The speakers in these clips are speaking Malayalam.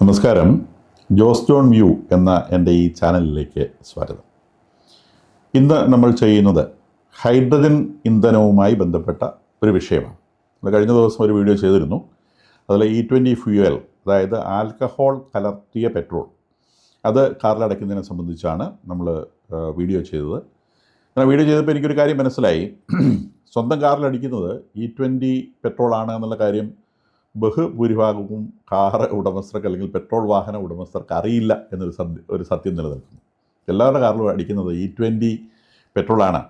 നമസ്കാരം. ജോസ് ജോൺ വ്യൂ എന്ന എൻ്റെ ഈ ചാനലിലേക്ക് സ്വാഗതം. ഇന്ന് നമ്മൾ ചെയ്യുന്നത് ഹൈഡ്രജൻ ഇന്ധനവുമായി ബന്ധപ്പെട്ട ഒരു വിഷയമാണ്. നമ്മൾ കഴിഞ്ഞ ദിവസം ഒരു വീഡിയോ ചെയ്തിരുന്നു. അതിൽ E20 ഫ്യൂവൽ, അതായത് ആൽക്കഹോൾ കലർത്തിയ പെട്രോൾ, അത് കാറിലടയ്ക്കുന്നതിനെ സംബന്ധിച്ചാണ് നമ്മൾ വീഡിയോ ചെയ്തത്. അങ്ങനെ വീഡിയോ ചെയ്തപ്പോൾ എനിക്കൊരു കാര്യം മനസ്സിലായി. സ്വന്തം കാറിലടിക്കുന്നത് E20 പെട്രോളാണ് എന്നുള്ള കാര്യം ബഹുഭൂരിഭാഗവും കാർ ഉടമസ്ഥർക്ക് അല്ലെങ്കിൽ പെട്രോൾ വാഹന ഉടമസ്ഥർക്ക് അറിയില്ല എന്നൊരു സത്യം നിലനിൽക്കുന്നു. എല്ലാവരുടെ കാറിലും അടിക്കുന്നത് E20 പെട്രോളാണ്.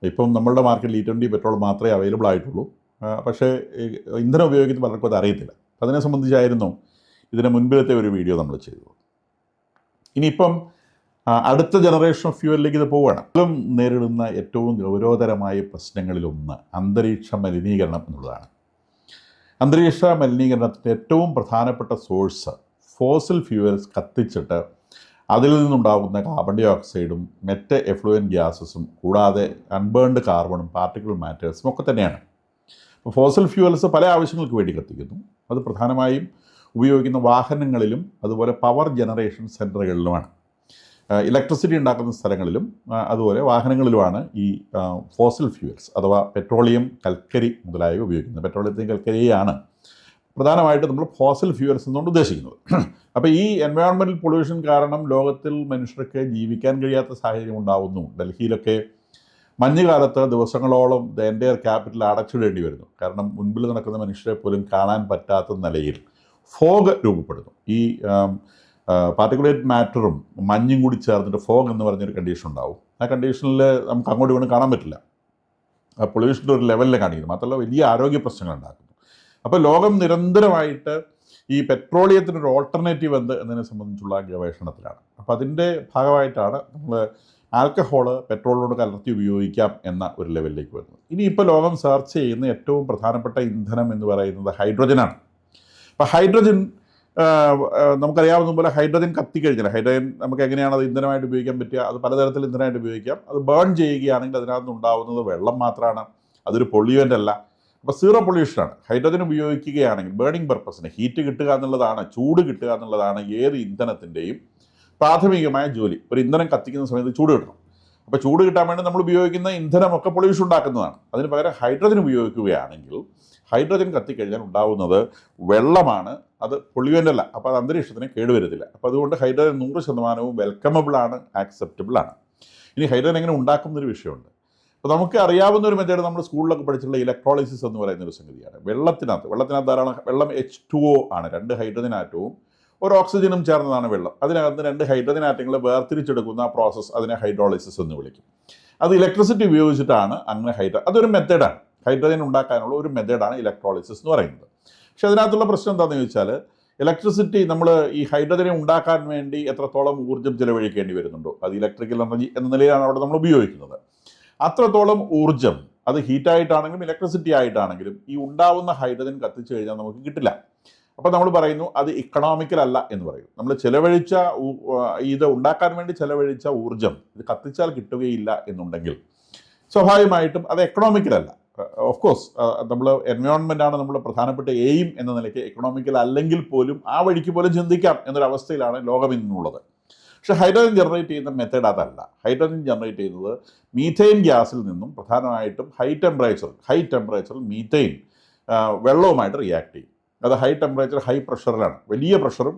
ഇപ്പം നമ്മളുടെ മാർക്കറ്റിൽ E20 പെട്രോൾ മാത്രമേ അവൈലബിൾ ആയിട്ടുള്ളൂ. പക്ഷേ ഇന്ധനം ഉപയോഗിക്കുന്ന പലർക്കും അത് അറിയത്തില്ല. അതിനെ സംബന്ധിച്ചായിരുന്നു ഇതിന് മുൻപിലത്തെ ഒരു വീഡിയോ നമ്മൾ ചെയ്തത്. ഇനിയിപ്പം അടുത്ത ജനറേഷൻ ഓഫ് ഫ്യൂവലിലേക്ക് ഇത് പോവുകയാണ്. ഇപ്പം നേരിടുന്ന ഏറ്റവും ഗൗരവതരമായ പ്രശ്നങ്ങളിലൊന്ന് അന്തരീക്ഷ മലിനീകരണം എന്നുള്ളതാണ്. അന്തരീക്ഷ മലിനീകരണത്തിൻ്റെ ഏറ്റവും പ്രധാനപ്പെട്ട സോഴ്സ് ഫോസിൽ ഫ്യൂവൽസ് കത്തിച്ചിട്ട് അതിൽ നിന്നുണ്ടാകുന്ന കാർബൺ ഡൈ ഓക്സൈഡും മറ്റ് എഫ്ലുവൻറ്റ് ഗ്യാസസും കൂടാതെ അൺബേൺഡ് കാർബണും പാർട്ടിക്കിൾ മാറ്റേഴ്സും ഒക്കെ തന്നെയാണ്. അപ്പോൾ ഫോസിൽ ഫ്യൂവൽസ് പല ആവശ്യങ്ങൾക്ക് വേണ്ടി കത്തിക്കുന്നു. അത് പ്രധാനമായും ഉപയോഗിക്കുന്ന വാഹനങ്ങളിലും അതുപോലെ പവർ ജനറേഷൻ സെൻറ്ററുകളിലുമാണ്. ഇലക്ട്രിസിറ്റി ഉണ്ടാക്കുന്ന സ്ഥലങ്ങളിലും അതുപോലെ വാഹനങ്ങളിലുമാണ് ഈ ഫോസിൽ ഫ്യൂവൽസ് അഥവാ പെട്രോളിയം, കൽക്കരി മുതലായവ ഉപയോഗിക്കുന്നത്. പെട്രോളിയത്തെയും കൽക്കരിയാണ് പ്രധാനമായിട്ട് നമ്മൾ ഫോസിൽ ഫ്യൂവൽസ് എന്നുകൊണ്ട് ഉദ്ദേശിക്കുന്നത്. അപ്പോൾ ഈ എൻവയോൺമെൻറ്റൽ പൊല്യൂഷൻ കാരണം ലോകത്തിൽ മനുഷ്യർക്ക് ജീവിക്കാൻ കഴിയാത്ത സാഹചര്യം ഉണ്ടാകുന്നു. ഡൽഹിയിലൊക്കെ മഞ്ഞുകാലത്ത് ദിവസങ്ങളോളം ദ എൻ്റയർ ക്യാപിറ്റൽ അടച്ചിടേണ്ടി വരുന്നു. കാരണം മുൻപിൽ നടക്കുന്ന മനുഷ്യരെ പോലും കാണാൻ പറ്റാത്ത നിലയിൽ ഫോഗ് രൂപപ്പെടുന്നു. ഈ പാർട്ടിക്കുലേറ്റ് മാറ്ററും മഞ്ഞും കൂടി ചേർന്നിട്ട് ഫോഗ് എന്ന് പറഞ്ഞൊരു കണ്ടീഷൻ ഉണ്ടാവും. ആ കണ്ടീഷനിൽ നമുക്ക് അങ്ങോട്ട് ഇങ്ങോട്ട് കാണാൻ പറ്റില്ല. ആ പൊല്യൂഷൻ്റെ ഒരു ലെവലിൽ കാണിക്കുന്നു. മാത്രമല്ല വലിയ ആരോഗ്യ പ്രശ്നങ്ങൾ ഉണ്ടാക്കുന്നു. അപ്പോൾ ലോകം നിരന്തരമായിട്ട് ഈ പെട്രോളിയത്തിനൊരു ഓൾട്ടർനേറ്റീവ് എന്നതിനെ സംബന്ധിച്ചുള്ള ഗവേഷണത്തിലാണ്. അപ്പോൾ അതിൻ്റെ ഭാഗമായിട്ടാണ് നമ്മൾ ആൽക്കഹോള് പെട്രോളിനോട് കലർത്തി ഉപയോഗിക്കാം എന്ന ഒരു ലെവലിലേക്ക് വരുന്നത്. ഇനിയിപ്പോൾ ലോകം സെർച്ച് ചെയ്യുന്ന ഏറ്റവും പ്രധാനപ്പെട്ട ഇന്ധനം എന്ന് പറയുന്നത് ഹൈഡ്രജനാണ്. അപ്പോൾ ഹൈഡ്രജൻ നമുക്കറിയാവുന്ന പോലെ ഹൈഡ്രജൻ കത്തിക്കഴിഞ്ഞാൽ ഹൈഡ്രജൻ നമുക്ക് എങ്ങനെയാണ് അത് ഇന്ധനമായിട്ട് ഉപയോഗിക്കാൻ പറ്റുക? അത് പലതരത്തിൽ ഇന്ധനമായിട്ട് ഉപയോഗിക്കാം. അത് ബേൺ ചെയ്യുകയാണെങ്കിൽ അതിനകത്ത് ഉണ്ടാകുന്നത് വെള്ളം മാത്രമാണ്. അതൊരു പൊള്യൂവൻ്റ് അല്ല. അപ്പോൾ സീറോ പൊല്യൂഷനാണ്. ഹൈഡ്രജൻ ഉപയോഗിക്കുകയാണെങ്കിൽ ബേണിംഗ് പർപ്പസിന് ഹീറ്റ് കിട്ടുക എന്നുള്ളതാണ്, ചൂട് കിട്ടുക എന്നുള്ളതാണ് ഏത് ഇന്ധനത്തിൻ്റെയും പ്രാഥമികമായ ജോലി. ഒരു ഇന്ധനം കത്തിക്കുന്ന സമയത്ത് ചൂട് കിട്ടണം. അപ്പോൾ ചൂട് കിട്ടാൻ വേണ്ടി നമ്മൾ ഉപയോഗിക്കുന്ന ഇന്ധനമൊക്കെ പൊല്യൂഷൻ ഉണ്ടാക്കുന്നതാണ്. അതിന് പകരം ഹൈഡ്രജൻ ഉപയോഗിക്കുകയാണെങ്കിൽ ഹൈഡ്രജൻ കത്തിക്കഴിഞ്ഞാൽ ഉണ്ടാകുന്നത് വെള്ളമാണ്. അത് പൊള്യൂവൻ്റ് അല്ല. അപ്പോൾ അത് അന്തരീക്ഷത്തിന് കേടുവരുത്തില്ല. അപ്പോൾ അതുകൊണ്ട് ഹൈഡ്രജൻ 100% വെൽക്കമബിളാണ്, ആക്സെപ്റ്റബിളാണ്. ഇനി ഹൈഡ്രജൻ എങ്ങനെ ഉണ്ടാക്കുന്നൊരു വിഷയമുണ്ട്. അപ്പോൾ നമുക്ക് അറിയാവുന്ന ഒരു മെത്തേഡ് നമ്മൾ സ്കൂളിലൊക്കെ പഠിച്ചിട്ടുള്ള ഇലക്ട്രോളിസിസ് എന്ന് പറയുന്ന ഒരു സംഗതിയാണ്. വെള്ളത്തിനകത്ത് ധാരാളം വെള്ളം H2O ആണ്. 2 ഹൈഡ്രജൻ ആറ്റവും ഒരു ഓക്സിജനും ചേർന്നതാണ് വെള്ളം. അതിനകത്ത് 2 ഹൈഡ്രജൻ ആറ്റങ്ങളെ വേർതിരിച്ചെടുക്കുന്ന പ്രോസസ്സ് അതിനെ ഹൈഡ്രോളിസിസ് എന്ന് വിളിക്കും. അത് ഇലക്ട്രിസിറ്റി ഉപയോഗിച്ചിട്ടാണ് അങ്ങനെ അതൊരു മെത്തേഡാണ്. ഹൈഡ്രജൻ ഉണ്ടാക്കാനുള്ള ഒരു മെത്തേഡാണ് ഇലക്ട്രോളിസിസ് എന്ന് പറയുന്നത്. പക്ഷേ അതിനകത്തുള്ള പ്രശ്നം എന്താണെന്ന് ചോദിച്ചാൽ ഇലക്ട്രിസിറ്റി നമ്മൾ ഈ ഹൈഡ്രജനെ ഉണ്ടാക്കാൻ വേണ്ടി എത്രത്തോളം ഊർജ്ജം ചിലവഴിക്കേണ്ടി വരുന്നുണ്ടോ, അത് ഇലക്ട്രിക്കൽ എനർജി എന്ന നിലയിലാണ് അവിടെ നമ്മൾ ഉപയോഗിക്കുന്നത്. അത്രത്തോളം ഊർജ്ജം അത് ഹീറ്റായിട്ടാണെങ്കിലും ഇലക്ട്രിസിറ്റി ആയിട്ടാണെങ്കിലും ഈ ഉണ്ടാവുന്ന ഹൈഡ്രജൻ കത്തിച്ചു കഴിഞ്ഞാൽ നമുക്ക് കിട്ടില്ല. അപ്പോൾ നമ്മൾ പറയുന്നു അത് ഇക്കണോമിക്കൽ അല്ല എന്ന് പറയും. നമ്മൾ ഇത് ഉണ്ടാക്കാൻ വേണ്ടി ചിലവഴിച്ച ഊർജ്ജം ഇത് കത്തിച്ചാൽ കിട്ടുകയില്ല എന്നുണ്ടെങ്കിൽ സ്വാഭാവികമായിട്ടും അത് എക്കണോമിക്കൽ അല്ല. ഓഫ് കോഴ്സ് നമ്മൾ എൻവയോൺമെൻറ്റാണ് നമ്മുടെ പ്രധാനപ്പെട്ട എയിം എന്ന നിലയ്ക്ക് എക്കണോമിക്കൽ അല്ലെങ്കിൽ പോലും ആ വഴിക്ക് പോലും ചിന്തിക്കാം എന്നൊരവസ്ഥയിലാണ് ലോകം ഇന്നുള്ളത്. പക്ഷേ ഹൈഡ്രജൻ ജനറേറ്റ് ചെയ്യുന്ന മെത്തേഡ് അതല്ല. ഹൈഡ്രജൻ ജനറേറ്റ് ചെയ്യുന്നത് മീഥെയിൻ ഗ്യാസിൽ നിന്നും പ്രധാനമായിട്ടും ഹൈ ടെമ്പറേച്ചറിൽ മീഥെയിൻ വെള്ളവുമായിട്ട് റിയാക്ട് ചെയ്യും. അത് ഹൈ ടെമ്പറേച്ചർ ഹൈ പ്രഷറിലാണ്. വലിയ പ്രഷറും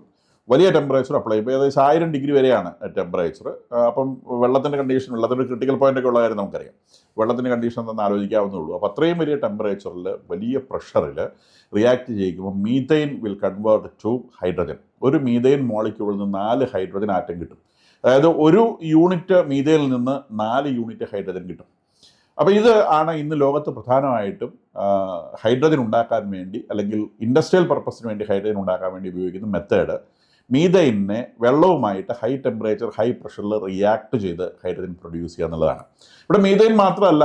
വലിയ ടെമ്പറേച്ചർ അപ്ലൈ ചെയ്യും. ഏകദേശം 1000 ഡിഗ്രി വരെയാണ് ടെമ്പറേച്ചർ. അപ്പം വെള്ളത്തിൻ്റെ ക്രിട്ടിക്കൽ പോയിൻ്റൊക്കെ ഉള്ള കാര്യം നമുക്കറിയാം. വെള്ളത്തിൻ്റെ കണ്ടീഷൻ എന്താണെന്ന് ആലോചിക്കാവുന്നേ ഉള്ളൂ. അപ്പോൾ അത്രയും വലിയ ടെമ്പറേച്ചറിൽ വലിയ പ്രഷറിൽ റിയാക്ട് ചെയ്യിക്കുമ്പോൾ methane will convert to hydrogen. ഒരു മീഥെയിൻ മോളിക്യൂളിൽ നിന്ന് 4 ഹൈഡ്രജൻ ആറ്റം കിട്ടും. അതായത് ഒരു യൂണിറ്റ് മീഥെയിനിൽ നിന്ന് 4 യൂണിറ്റ് ഹൈഡ്രജൻ കിട്ടും. അപ്പോൾ ഇത് ആണ് ഇന്ന് ലോകത്ത് പ്രധാനമായിട്ടും ഹൈഡ്രജൻ ഉണ്ടാക്കാൻ വേണ്ടി അല്ലെങ്കിൽ ഇൻഡസ്ട്രിയൽ പർപ്പസിന് വേണ്ടി ഹൈഡ്രജൻ ഉണ്ടാക്കാൻ വേണ്ടി ഉപയോഗിക്കുന്ന മെത്തേഡ്. മീഥെയിനെ വെള്ളവുമായിട്ട് ഹൈ ടെമ്പറേച്ചർ ഹൈ പ്രഷറിൽ റിയാക്ട് ചെയ്ത് ഹൈഡ്രജൻ പ്രൊഡ്യൂസ് ചെയ്യുക എന്നുള്ളതാണ്. ഇവിടെ മീഥെയിൻ മാത്രമല്ല,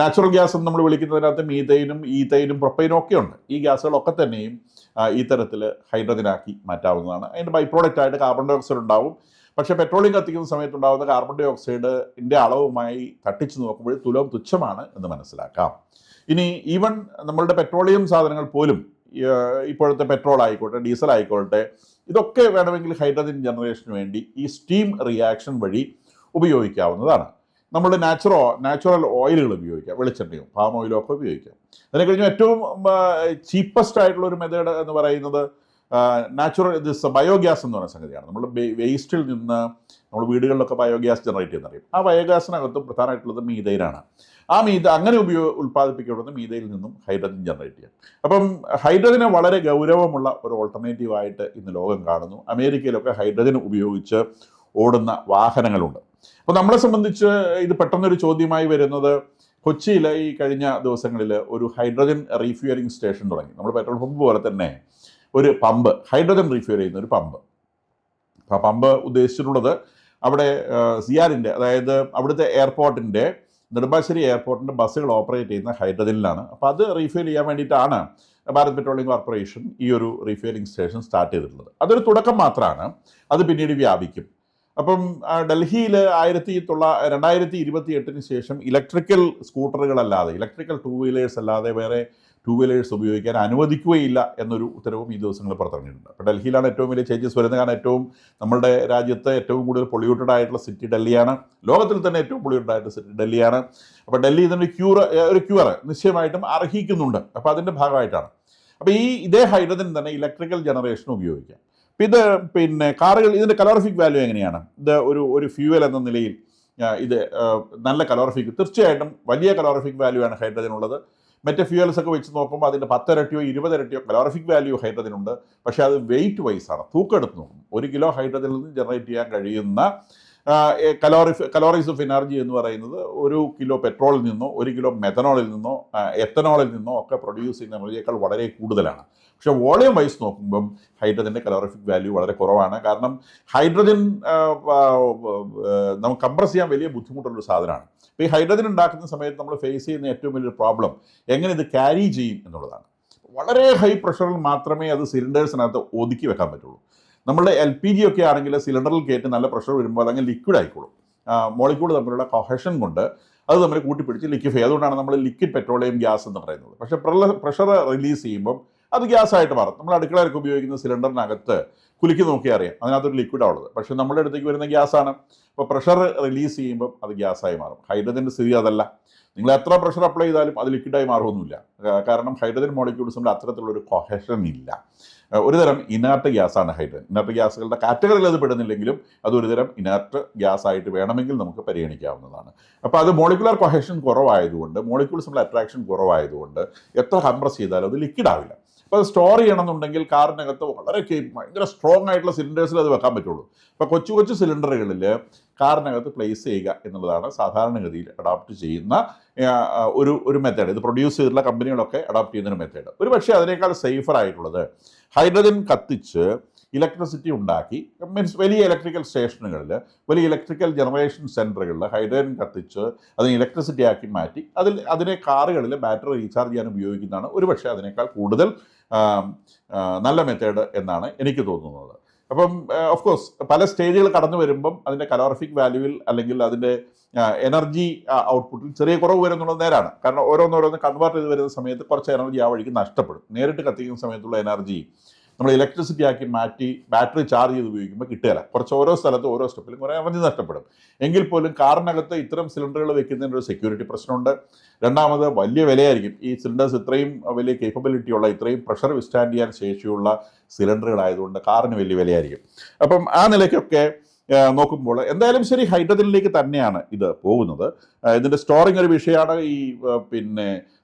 നാച്ചുറൽ ഗ്യാസ് എന്ന് നമ്മൾ വിളിക്കുന്നതിനകത്ത് മീഥെയിനും ഈഥെയിനും പ്രൊപ്പൈനും ഒക്കെ ഉണ്ട്. ഈ ഗ്യാസുകളൊക്കെ തന്നെയും ഈ തരത്തിൽ ഹൈഡ്രജനാക്കി മാറ്റാവുന്നതാണ്. അതിൻ്റെ ബൈ പ്രോഡക്റ്റായിട്ട് കാർബൺ ഡൈ ഓക്സൈഡ് ഉണ്ടാവും. പക്ഷേ പെട്രോളിയം കത്തിക്കുന്ന സമയത്തുണ്ടാകുന്ന കാർബൺ ഡൈ ഓക്സൈഡിൻ്റെ അളവുമായി തട്ടിച്ച് നോക്കുമ്പോൾ തുച്ഛമാണ് എന്ന് മനസ്സിലാക്കാം. ഇനി ഈവൻ നമ്മളുടെ പെട്രോളിയം സാധനങ്ങൾ പോലും ഇപ്പോഴത്തെ പെട്രോൾ ആയിക്കോട്ടെ, ഡീസൽ ആയിക്കോട്ടെ, ഇതൊക്കെ വേണമെങ്കിൽ ഹൈഡ്രജൻ ജനറേഷന് വേണ്ടി ഈ സ്റ്റീം റിയാക്ഷൻ വഴി ഉപയോഗിക്കാവുന്നതാണ്. നമ്മൾ നാച്ചുറൽ ഓയിലുകൾ ഉപയോഗിക്കാം, വെളിച്ചെണ്ണയും പാം ഓയിലും ഒക്കെ ഉപയോഗിക്കാം. അതിനെ കഴിഞ്ഞ് ഏറ്റവും ചീപ്പസ്റ്റ് ആയിട്ടുള്ള ഒരു മെത്തേഡ് എന്ന് പറയുന്നത് ബയോഗ്യാസ് എന്ന് പറയുന്ന സംഗതിയാണ്. നമ്മൾ വേസ്റ്റിൽ നിന്ന് നമ്മൾ വീടുകളിലൊക്കെ ബയോഗ്യാസ് ജനറേറ്റ് ചെയ്യുന്നറിയും. ആ ബയോഗ്യാസിനകത്തും പ്രധാനമായിട്ടുള്ളത് മീഥൈനാണ്. അങ്ങനെ ഉൽപ്പാദിപ്പിക്കപ്പെടുന്ന മീഥൈനിൽ നിന്നും ഹൈഡ്രജൻ ജനറേറ്റ് ചെയ്യാം. അപ്പം ഹൈഡ്രജനെ വളരെ ഗൗരവമുള്ള ഒരു ഓൾട്ടർനേറ്റീവായിട്ട് ഇന്ന് ലോകം കാണുന്നു. അമേരിക്കയിലൊക്കെ ഹൈഡ്രജൻ ഉപയോഗിച്ച് ഓടുന്ന വാഹനങ്ങളുണ്ട്. അപ്പോൾ നമ്മളെ സംബന്ധിച്ച് ഇത് പെട്ടെന്നൊരു ചോദ്യമായി വരുന്നത്, കൊച്ചിയിൽ ഈ കഴിഞ്ഞ ദിവസങ്ങളിൽ ഒരു ഹൈഡ്രജൻ റീഫ്യൂവലിംഗ് സ്റ്റേഷൻ തുടങ്ങി. നമ്മൾ പെട്രോൾ പമ്പ് പോലെ തന്നെ ഒരു പമ്പ്, ഹൈഡ്രജൻ റീഫ്യൂവൽ ചെയ്യുന്ന ഒരു പമ്പ്. ആ പമ്പ് ഉദ്ദേശിച്ചിട്ടുള്ളത് അവിടെ സിയാലിൻ്റെ, അതായത് അവിടുത്തെ എയർപോർട്ടിൻ്റെ, നെടുമ്പാശ്ശേരി എയർപോർട്ടിൻ്റെ ബസ്സുകൾ ഓപ്പറേറ്റ് ചെയ്യുന്ന ഹൈഡ്രജനിലാണ്. അപ്പോൾ അത് റീഫ്യൂൽ ചെയ്യാൻ വേണ്ടിയിട്ടാണ് ഭാരത് പെട്രോളിയം കോർപ്പറേഷൻ ഈ ഒരു റീഫ്യൂവലിംഗ് സ്റ്റേഷൻ സ്റ്റാർട്ട് ചെയ്തിട്ടുള്ളത്. അതൊരു തുടക്കം മാത്രമാണ്, അത് പിന്നീട് വ്യാപിക്കും. അപ്പം ഡൽഹിയിൽ 2028 ശേഷം ഇലക്ട്രിക്കൽ സ്കൂട്ടറുകളല്ലാതെ, ഇലക്ട്രിക്കൽ ടൂ വീലേഴ്സ് അല്ലാതെ വേറെ ടൂ വീലേഴ്സ് ഉപയോഗിക്കാൻ അനുവദിക്കുകയില്ല എന്നൊരു ഉത്തരവും ഈ ദിവസങ്ങളിൽ പുറത്തിറങ്ങിയിട്ടുണ്ട്. അപ്പോൾ ഡൽഹിയിലാണ് ഏറ്റവും വലിയ ചേഞ്ചസ് വരുന്നത്. കാരണം നമ്മുടെ രാജ്യത്ത് ഏറ്റവും കൂടുതൽ പൊള്യൂട്ടഡ് ആയിട്ടുള്ള സിറ്റി ഡൽഹിയാണ്, ലോകത്തിൽ തന്നെ ഏറ്റവും പൊള്യൂട്ടഡ് ആയിട്ടുള്ള സിറ്റി ഡൽഹിയാണ്. അപ്പോൾ ഡൽഹി ഇതിൻ്റെ ഒരു ക്യൂർ നിശ്ചയമായിട്ടും അർഹിക്കുന്നുണ്ട്. അപ്പോൾ അതിൻ്റെ ഭാഗമായിട്ടാണ്. അപ്പോൾ ഇതേ ഹൈഡ്രജൻ തന്നെ ഇലക്ട്രിക്കൽ ജനറേഷൻ ഉപയോഗിക്കാം. ഇത് കാറുകൾ, ഇതിൻ്റെ കലോറിഫിക് വാല്യൂ എങ്ങനെയാണ്? ഇത് ഒരു ഫ്യൂവൽ എന്ന നിലയിൽ ഇത് നല്ല കലോറിഫിക്, തീർച്ചയായിട്ടും വലിയ കലോറിഫിക് വാല്യൂ ആണ് ഹൈഡ്രജൻ ഉള്ളത്. മറ്റേ ഫ്യൂവൽസ് ഒക്കെ വെച്ച് നോക്കുമ്പോൾ അതിൻ്റെ 10 ഇരട്ടിയോ 20 ഇരട്ടിയോ കലോറിഫിക് വാല്യൂ ഹൈഡ്രജനുണ്ട്. പക്ഷേ അത് വെയിറ്റ് വൈസാണ്, തൂക്കെടുത്ത് നോക്കും. 1 കിലോ ഹൈഡ്രജനിൽ നിന്ന് ജനറേറ്റ് ചെയ്യാൻ കഴിയുന്ന കലോറീസ് ഓഫ് എനർജി എന്ന് പറയുന്നത് 1 കിലോ പെട്രോളിൽ നിന്നോ 1 കിലോ മെഥനോളിൽ നിന്നോ എത്തനോളിൽ നിന്നോ ഒക്കെ പ്രൊഡ്യൂസ് ചെയ്യുന്ന എനർജിയേക്കാൾ വളരെ കൂടുതലാണ്. പക്ഷേ വോളിയം വൈസ് നോക്കുമ്പം ഹൈഡ്രജൻ്റെ കലോറിഫിക് വാല്യൂ വളരെ കുറവാണ്. കാരണം ഹൈഡ്രജൻ നമുക്ക് കംപ്രസ് ചെയ്യാൻ വലിയ ബുദ്ധിമുട്ടുള്ളൊരു സാധനമാണ്. അപ്പോൾ ഈ ഹൈഡ്രജൻ ഉണ്ടാക്കുന്ന സമയത്ത് നമ്മൾ ഫേസ് ചെയ്യുന്ന ഏറ്റവും വലിയൊരു പ്രോബ്ലം എങ്ങനെ ഇത് ക്യാരി ചെയ്യും എന്നുള്ളതാണ്. വളരെ ഹൈ പ്രഷറിൽ മാത്രമേ അത് സിലിണ്ടേഴ്സിനകത്ത് ഒതുക്കി വെക്കാൻ പറ്റുള്ളൂ. നമ്മളുടെ LPG ഒക്കെ ആണെങ്കിൽ സിലിണ്ടറിൽ കയറ്റി നല്ല പ്രഷർ വരുമ്പോൾ അതങ്ങനെ ലിക്വിഡ് ആയിക്കോളും. മോളിക്യൂൾ തമ്മിലുള്ള കൊഹഷൻ കൊണ്ട് അത് തമ്മിൽ കൂട്ടിപ്പിടിച്ച് ലിക്വിഫൈ. അതുകൊണ്ടാണ് നമ്മൾ ലിക്വിഡ് പെട്രോളിയം ഗ്യാസ് എന്ന് പറയുന്നത്. പക്ഷേ പ്രഷർ റിലീസ് ചെയ്യുമ്പം അത് ഗ്യാസായിട്ട് മാറും. നമ്മൾ അടുക്കളയിലൊക്കെ ഉപയോഗിക്കുന്ന സിലിണ്ടറിനകത്ത് കുലുക്കി നോക്കിയാൽ അറിയാം അതിനകത്തൊരു ലിക്വിഡാണ് ഉള്ളത്. പക്ഷേ നമ്മുടെ അടുത്തേക്ക് വരുന്ന ഗ്യാസാണ്. അപ്പോൾ പ്രഷർ റിലീസ് ചെയ്യുമ്പം അത് ഗ്യാസായി മാറും. ഹൈഡ്രജൻ്റെ സ്ഥിതി അതല്ല. നിങ്ങൾ എത്ര പ്രഷർ അപ്ലൈ ചെയ്താലും അത് ലിക്വിഡായി മാറുമൊന്നുമില്ല. കാരണം ഹൈഡ്രജൻ മോളിക്യൂൾസ് തമ്മിൽ അത്തരത്തിലുള്ളൊരു കൊഹഷൻ ഇല്ല. ഒരുതരം ഇനേർട്ട് ഗ്യാസാണ് ഹൈഡ്രജൻ. ഇനേർട്ട് ഗ്യാസുകളുടെ കാറ്റഗറിയിൽ അത് പെടുന്നില്ലെങ്കിലും അതൊരുതരം ഇനേർട്ട് ഗ്യാസായിട്ട് വേണമെങ്കിൽ നമുക്ക് പരിഗണിക്കാവുന്നതാണ്. അപ്പോൾ അത് മോളിക്കുലർ കൊഹഷൻ കുറവായതുകൊണ്ട്, മോളിക്യൂൾസ് തമ്മിൽ അട്രാക്ഷൻ കുറവായതുകൊണ്ട് എത്ര കംപ്രസ് ചെയ്താലും അത് ലിക്വിഡ് ആവില്ല. അപ്പോൾ അത് സ്റ്റോർ ചെയ്യണമെന്നുണ്ടെങ്കിൽ കാറിനകത്ത് വളരെ ഭയങ്കര സ്ട്രോങ് ആയിട്ടുള്ള സിലിണ്ടേഴ്സിൽ അത് വെക്കാൻ പറ്റുള്ളൂ. അപ്പോൾ കൊച്ചു സിലിണ്ടറുകളിൽ കാറിനകത്ത് പ്ലേസ് ചെയ്യുക എന്നുള്ളതാണ് സാധാരണഗതിയിൽ അഡോപ്റ്റ് ചെയ്യുന്ന ഒരു മെത്തേഡ്. ഇത് പ്രൊഡ്യൂസ് ചെയ്തിട്ടുള്ള കമ്പനികളൊക്കെ അഡോപ്റ്റ് ചെയ്യുന്നൊരു മെത്തേഡ്. ഒരു പക്ഷേ അതിനേക്കാൾ സേഫർ ആയിട്ടുള്ളത് ഹൈഡ്രജൻ കത്തിച്ച് ഇലക്ട്രിസിറ്റി ഉണ്ടാക്കി, മീൻസ് വലിയ ഇലക്ട്രിക്കൽ സ്റ്റേഷനുകളിൽ, വലിയ ഇലക്ട്രിക്കൽ ജനറേഷൻ സെൻറ്ററുകളിൽ ഹൈഡ്രജൻ കത്തിച്ച് അതിനെ ഇലക്ട്രിസിറ്റി ആക്കി മാറ്റി അതിനെ കാറുകളിൽ ബാറ്ററി റീചാർജ് ചെയ്യാൻ ഉപയോഗിക്കുന്നതാണ് ഒരു പക്ഷേ അതിനേക്കാൾ കൂടുതൽ നല്ല മെത്തേഡ് എന്നാണ് എനിക്ക് തോന്നുന്നത്. അപ്പം ഓഫ് കോഴ്സ് പല സ്റ്റേജുകൾ കടന്നു വരുമ്പം അതിൻ്റെ കലോറിഫിക് വാല്യൂവിൽ അല്ലെങ്കിൽ അതിൻ്റെ എനർജി ഔട്ട്പുട്ടിൽ ചെറിയ കുറവ് വരുന്നുള്ളത് നേരാണ്. കാരണം ഓരോന്നോരോന്ന് കൺവേർട്ട് ചെയ്ത് വരുന്ന സമയത്ത് കുറച്ച് എനർജി ആ വഴിക്ക് നഷ്ടപ്പെടും. നേരിട്ട് കത്തിക്കുന്ന സമയത്തുള്ള എനർജി നമ്മൾ ഇലക്ട്രിസിറ്റി ആക്കി മാറ്റി ബാറ്ററി ചാർജ് ചെയ്ത് ഉപയോഗിക്കുമ്പോൾ കിട്ടുകയില്ല. കുറച്ച് ഓരോ സ്ഥലത്തും ഓരോ സ്റ്റെപ്പിലും കുറേ എനർജി നഷ്ടപ്പെടും. എങ്കിൽ പോലും കാറിനകത്ത് ഇത്തരം സിലിണ്ടറുകൾ വെക്കുന്നതിൻ്റെ ഒരു സെക്യൂരിറ്റി പ്രശ്നമുണ്ട്. രണ്ടാമത് വലിയ വിലയായിരിക്കും. ഈ സിലിണ്ടേഴ്സ് ഇത്രയും വലിയ കേപ്പബിലിറ്റി ഉള്ള, ഇത്രയും പ്രഷർ വിസ്റ്റാൻഡ് ചെയ്യാൻ ശേഷിയുള്ള സിലിണ്ടറുകളായതുകൊണ്ട് കാറിന് വലിയ വിലയായിരിക്കും. അപ്പം ആ നിലയ്ക്കൊക്കെ നോക്കുമ്പോൾ എന്തായാലും ശരി, ഹൈഡ്രജനിലേക്ക് തന്നെയാണ് ഇത് പോകുന്നത്. ഇതിൻ്റെ സ്റ്റോറിങ് ഒരു വിഷയമാണ്.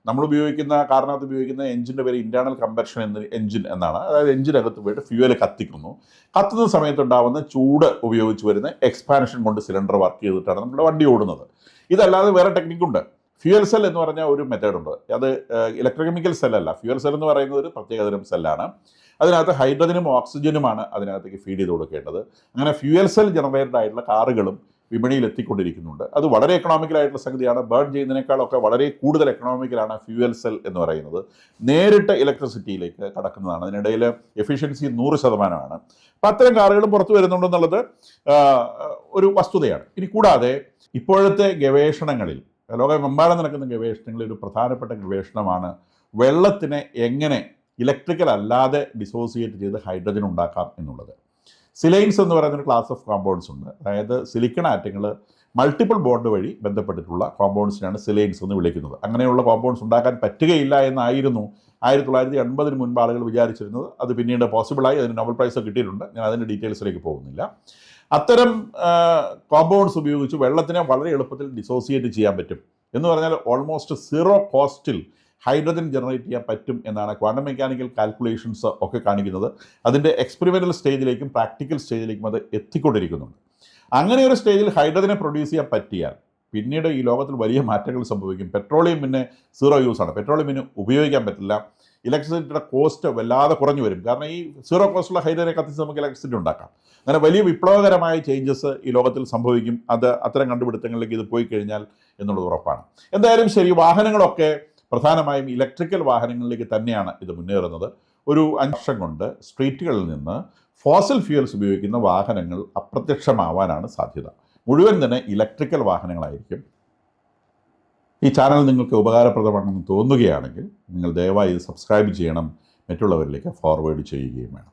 നമ്മൾ ഉപയോഗിക്കുന്ന കാറിനകത്ത് ഉപയോഗിക്കുന്ന എഞ്ചിൻ്റെ പേര് ഇൻറ്റേർണൽ കമ്പഷൻ എഞ്ചിൻ എന്നാണ്. അതായത് എഞ്ചിനകത്ത് പോയിട്ട് ഫ്യൂവൽ കത്തിക്കുന്നു. കത്തുന്ന സമയത്തുണ്ടാകുന്ന ചൂട് ഉപയോഗിച്ച് വരുന്ന എക്സ്പാൻഷൻ കൊണ്ട് സിലിണ്ടർ വർക്ക് ചെയ്തിട്ടാണ് നമ്മുടെ വണ്ടി ഓടുന്നത്. ഇതല്ലാതെ വേറെ ടെക്നിക്കുണ്ട്. ഫ്യൂവൽ സെൽ എന്ന് പറഞ്ഞാൽ ഒരു മെത്തേഡുണ്ട്. അത് ഇലക്ട്രോകെമിക്കൽ സെല്ലല്ല. ഫ്യൂവൽ സെൽ എന്ന് പറയുന്നത് ഒരു പ്രത്യേകതരം സെല്ലാണ്. അതിനകത്ത് ഹൈഡ്രജനും ഓക്സിജനുമാണ് അതിനകത്തേക്ക് ഫീഡ് ചെയ്ത് കൊടുക്കേണ്ടത്. അങ്ങനെ ഫ്യൂവൽ സെൽ ജനറേറ്റഡ് ആയിട്ടുള്ള കാറുകളും വിപണിയിൽ എത്തിക്കൊണ്ടിരിക്കുന്നുണ്ട്. അത് വളരെ എക്കണോമിക്കലായിട്ടുള്ള സംഗതിയാണ്. ബേൺ ചെയ്യുന്നതിനേക്കാളൊക്കെ വളരെ കൂടുതൽ എക്കണോമിക്കലാണ് ഫ്യൂവൽ സെൽ എന്ന് പറയുന്നത്. നേരിട്ട് ഇലക്ട്രിസിറ്റിയിലേക്ക് കടക്കുന്നതാണ്. അതിനിടയിൽ എഫിഷ്യൻസി 100%. അപ്പം അത്തരം കാറുകളും പുറത്തു വരുന്നുണ്ടെന്നുള്ളത് ഒരു വസ്തുതയാണ്. ഇനി കൂടാതെ ഇപ്പോഴത്തെ ഗവേഷണങ്ങളിൽ, ലോകമെമ്പാടും നടക്കുന്ന ഗവേഷണങ്ങളിൽ ഒരു പ്രധാനപ്പെട്ട ഗവേഷണമാണ് വെള്ളത്തിനെ എങ്ങനെ ഇലക്ട്രിക്കൽ അല്ലാതെ ഡിസോസിയേറ്റ് ചെയ്ത് ഹൈഡ്രജൻ ഉണ്ടാക്കാം എന്നുള്ളത്. സിലൈൻസ് എന്ന് പറയുന്നൊരു ക്ലാസ് ഓഫ് കോമ്പൗണ്ട്സ് ഉണ്ട്. അതായത് സിലിക്കൺ ആറ്റങ്ങൾ മൾട്ടിപ്പിൾ ബോണ്ട് വഴി ബന്ധപ്പെട്ടിട്ടുള്ള കോമ്പൗണ്ട്സിനാണ് സിലൈൻസ് എന്ന് വിളിക്കുന്നത്. അങ്ങനെയുള്ള കോമ്പൗണ്ട്സ് ഉണ്ടാക്കാൻ പറ്റുകയില്ല എന്നായിരുന്നു 1980 മുൻപ് ആളുകൾ വിചാരിച്ചിരുന്നത്. അത് പിന്നീട് പോസിബിളായി, അതിന് നോബൽ പ്രൈസ് കിട്ടിയിട്ടുണ്ട്. ഞാൻ അതിൻ്റെ ഡീറ്റെയിൽസിലേക്ക് പോകുന്നില്ല. അത്തരം കോമ്പൗണ്ട്സ് ഉപയോഗിച്ച് വെള്ളത്തിനെ വളരെ എളുപ്പത്തിൽ ഡിസോസിയേറ്റ് ചെയ്യാൻ പറ്റും എന്ന് പറഞ്ഞാൽ ഓൾമോസ്റ്റ് സീറോ കോസ്റ്റിൽ ഹൈഡ്രജൻ ജനറേറ്റ് ചെയ്യാൻ പറ്റും എന്നാണ് ക്വാണ്ടം മെക്കാനിക്കൽ കാൽക്കുലേഷൻസ് ഒക്കെ കാണിക്കുന്നത്. അതിൻ്റെ എക്സ്പെരിമെൻ്റൽ സ്റ്റേജിലേക്കും പ്രാക്ടിക്കൽ സ്റ്റേജിലേക്കും അത് എത്തിക്കൊണ്ടിരിക്കുന്നുണ്ട്. അങ്ങനെ ഒരു സ്റ്റേജിൽ ഹൈഡ്രജനെ പ്രൊഡ്യൂസ് ചെയ്യാൻ പറ്റിയാൽ പിന്നീട് ഈ ലോകത്തിൽ വലിയ മാറ്റങ്ങൾ സംഭവിക്കും. പെട്രോളിയം പിന്നെ സീറോ യൂസാണ്. പെട്രോളിയം പിന്നെ ഉപയോഗിക്കാൻ പറ്റില്ല. ഇലക്ട്രിസിറ്റിയുടെ കോസ്റ്റ് വല്ലാതെ കുറഞ്ഞു വരും. കാരണം ഈ സീറോ കോസ്റ്റുള്ള ഹൈഡ്രജനെ കത്തിച്ച് നമുക്ക് ഇലക്ട്രിസിറ്റി ഉണ്ടാക്കാം. അങ്ങനെ വലിയ വിപ്ലവകരമായ ചേഞ്ചസ് ഈ ലോകത്തിൽ സംഭവിക്കും. അത് അത്തരം കണ്ടുപിടുത്തങ്ങളിലേക്ക് ഇത് പോയി കഴിഞ്ഞാൽ എന്നുള്ളത് ഉറപ്പാണ്. എന്തായാലും ശരി, വാഹനങ്ങളൊക്കെ പ്രധാനമായും ഇലക്ട്രിക്കൽ വാഹനങ്ങളിലേക്ക് തന്നെയാണ് ഇത് മുന്നേറുന്നത്. ഒരു 5 വർഷം കൊണ്ട് സ്ട്രീറ്റുകളിൽ നിന്ന് ഫോസിൽ ഫ്യൂവൽസ് ഉപയോഗിക്കുന്ന വാഹനങ്ങൾ അപ്രത്യക്ഷമാവാനാണ് സാധ്യത. മുഴുവൻ തന്നെ ഇലക്ട്രിക്കൽ വാഹനങ്ങളായിരിക്കും. ഈ ചാനൽ നിങ്ങൾക്ക് ഉപകാരപ്രദമാണെന്ന് തോന്നുകയാണെങ്കിൽ നിങ്ങൾ ദയവായി ഇത് സബ്സ്ക്രൈബ് ചെയ്യണം, മറ്റുള്ളവരിലേക്ക് ഫോർവേഡ് ചെയ്യുകയും വേണം.